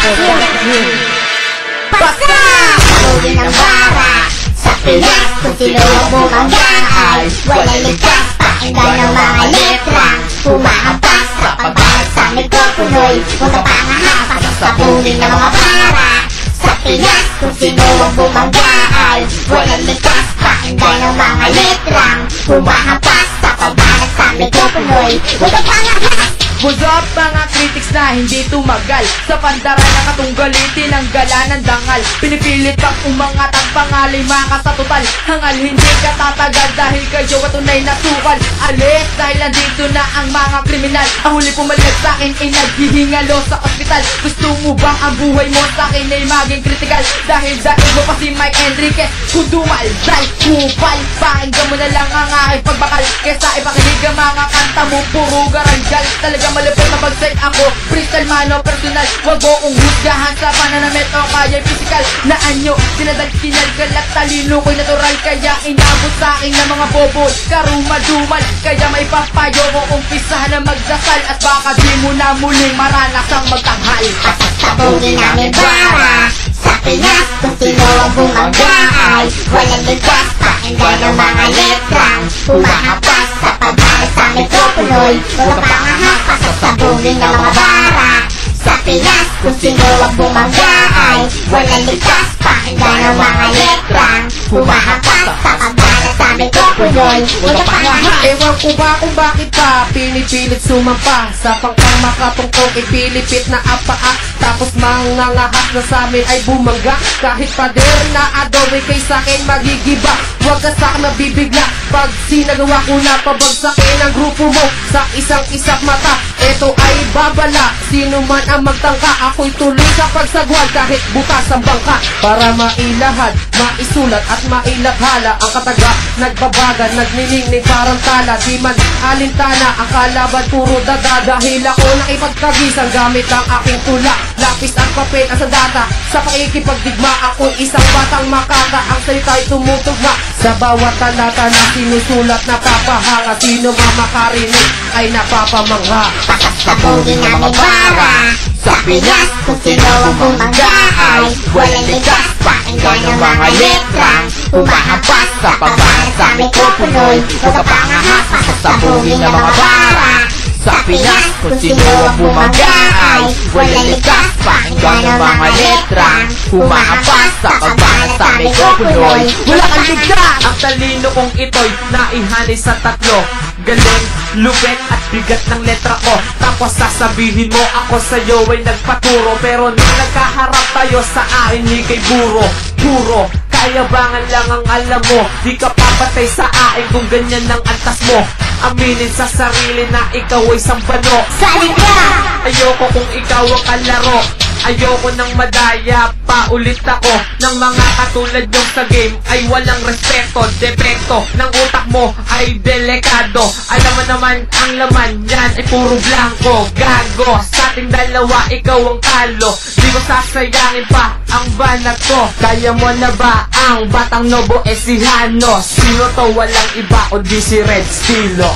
Production. Basta! Uwi ng bara sa Pinas, kung sino ang bumangga ay walang ligtas. Pakinggan ng mga letrang humahampas sa pagbayad sa mikropono'y mga pangahapas sa uwi ng mga bara sa Pinas, kung sino ang bumangga ay walang ligtas. Pakinggan ng mga letrang humahampas sa pagbayad sa mikropono'y mga pangahapas. What's up mga critics na hindi tumagal sa pandaran na katunggali, tinanggalan ng dangal. Pinipilit ang umangat ang pangalay maka sa total. Hangal hindi ka tatagal dahil kayo katunay na sukal. Alis dahil nandito na ang mga kriminal. Ang huli pumalag sa akin ay naghihingalo sa ospital. Gusto mo bang ang buhay mo sa akin ay maging critical? Dahil daig mo pa si Mike Enriquez. Kung dumalday, kupal, pakinggan mo na lang ang aking pagbakal. Kesa ipakinig ang mga kanta mo, puro garangal. Talaga malapit na pag-set ako, freestyle mano personal. Wag mo kong husgahan sa pananamit o kaya'y physical na anyo. Sinadal, kinalgal at talino ko'y natural. Kaya inabot sa akin ng mga bobol karumal-dumal. Kaya may papayo ko umpisahan na magdasal. At baka di mo na muling maranas ang magtanghal. Pasasabugin namin bara sa Pinas, kung sino ang bumangga ay walang ligtas. Pakinggan ng mga letrang humahampas sa pagbayad sa mikropono'y mga pangahapas. Pasasabugin ng mga bara sa Pinas, kung sino ang bumangga ay walang ligtas. Pakinggan ng mga letrang humahampas sa pagbayad sa mikropono'y mga pangahapas. Ewan ko ba kung bakit pa pinipilit sumampa sa pangkang makatungkong ipilipit na apaa. Tapos mangangahas na samin ay bumangga. Kahit pader na adobe kay sakin magigiba. Huwag ka sa'kin mabibigla pag sinagawa ko na pabagsakin ang grupo mo sa isang mata. Ito ay babala, sino man ang magtangka. Ako'y tuloy sa pagsagwal kahit bukas ang bangka. Para mailahad, maisulat at mailaghala ang kataga. Nagbabagan, nagniningning parang tala. Di man alintana, ang kalaban puro dada. Dahil ako nakipagkagisang gamit ang aking tula. Lapis at papel at sandata. Sa pakikipagdigma ako'y isang batang makaka. Ang salita'y tumutugma sa bawat talata na sinusulat na papahanga. Sino man makarinig ay napapamangha. Pasasabugin namin bara sa Pinas, kung sino ang bumangga ay walang ligtas. Pakinggan ng mga letrang humahampas sa pagbayad sa mikropono'y mga pangahapas. Pasasabugin ng mga bara sa Pinas, kung sino ang bumangga ay walang ligtas. Pakinggan ng mga letrang humahampas sa pagbayad sa mikropono'y wala kang ligtas. Ang talino kong ito'y naihanay sa tatlo. Galing, lupet at bigat ng letra ko. Tapos sasabihin mo ako sa'yo ay nagpaturo. Pero nung nagkaharap tayo sa akin ni kay buro. Puro, kayabangan lang ang alam mo. Di ka papatay sa akin kung ganyan ang antas mo. Aminin sa sarili na ikaw ay sampano. Salin ka! Ayoko kung ikaw ang kalaro. Ayoko nang madaya pa ulit ako ng mga katulad yung sa game ay walang respeto. Depekto ng utak mo ay delikado. Alam mo naman ang laman yan ay puro blanco. Gago, sa ating dalawa ikaw ang talo. Di ko sasayangin pa ang banat ko. Kaya mo na ba ang batang Nobo si Hano? Sino to? Walang iba o di si Red Stilo.